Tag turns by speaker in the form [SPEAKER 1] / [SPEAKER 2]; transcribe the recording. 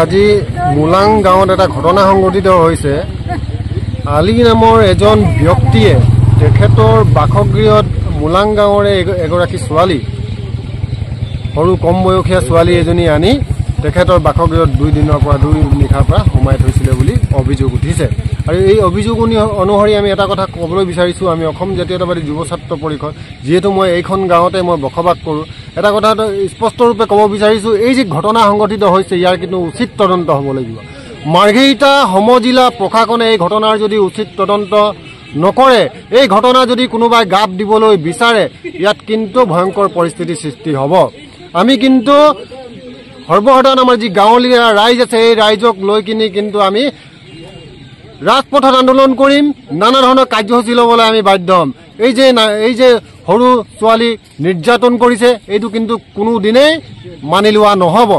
[SPEAKER 1] আজি মুলাং গাঁৱত এটা ঘটনা সংঘটিত হৈছে। আলী নামৰ এজন ব্যক্তিয়ে তেখেতৰ বাসগৃহত মুলাং গাঁৱৰে এগৰাকী ছোৱালী, সৰু কম বয়সীয়া ছোৱালী এজনী আনি তেখেতৰ বাসগৃহত 2 নিশাৰ পৰা সোমাই থৈছিলে বুলি অভিযোগ উঠিছে। আৰু এই অভিযোগ অনুসৰি আমি এটা কথা ক'বলৈ বিচাৰিছোঁ, আমি অসম জাতীয়তাবাদী যুৱ ছাত্ৰ পৰিষদ, যিহেতু মই এইখন গাঁৱতে মই বসবাস কৰোঁ, এটা কথা স্পষ্টৰূপে ক'ব বিচাৰিছোঁ, এই যে ঘটনা সংঘটিত হৈছে ইয়াৰ কিন্তু উচিত তদন্ত হ'ব লাগিব। মাৰ্ঘেৰিটা সমজিলা প্ৰশাসনে এই ঘটনাৰ যদি উচিত তদন্ত নকৰে, এই ঘটনা যদি কোনোবাই গাপ দিবলৈ বিচাৰে, ইয়াত কিন্তু ভয়ংকৰ পৰিস্থিতিৰ সৃষ্টি হ'ব। আমি কিন্তু সৰ্বসাধাৰণ আমাৰ যি গাঁৱলীয়া ৰাইজ আছে, এই ৰাইজক লৈ কিনি কিন্তু আমি ৰাজপথত আন্দোলন কৰিম, নানা ধৰণৰ কাৰ্যসূচী ল'বলৈ আমি বাধ্য হ'ম। এই যে সৰু ছোৱালী নিৰ্যাতন কৰিছে, এইটো কিন্তু কোনোদিনেই মানি লোৱা নহ'ব।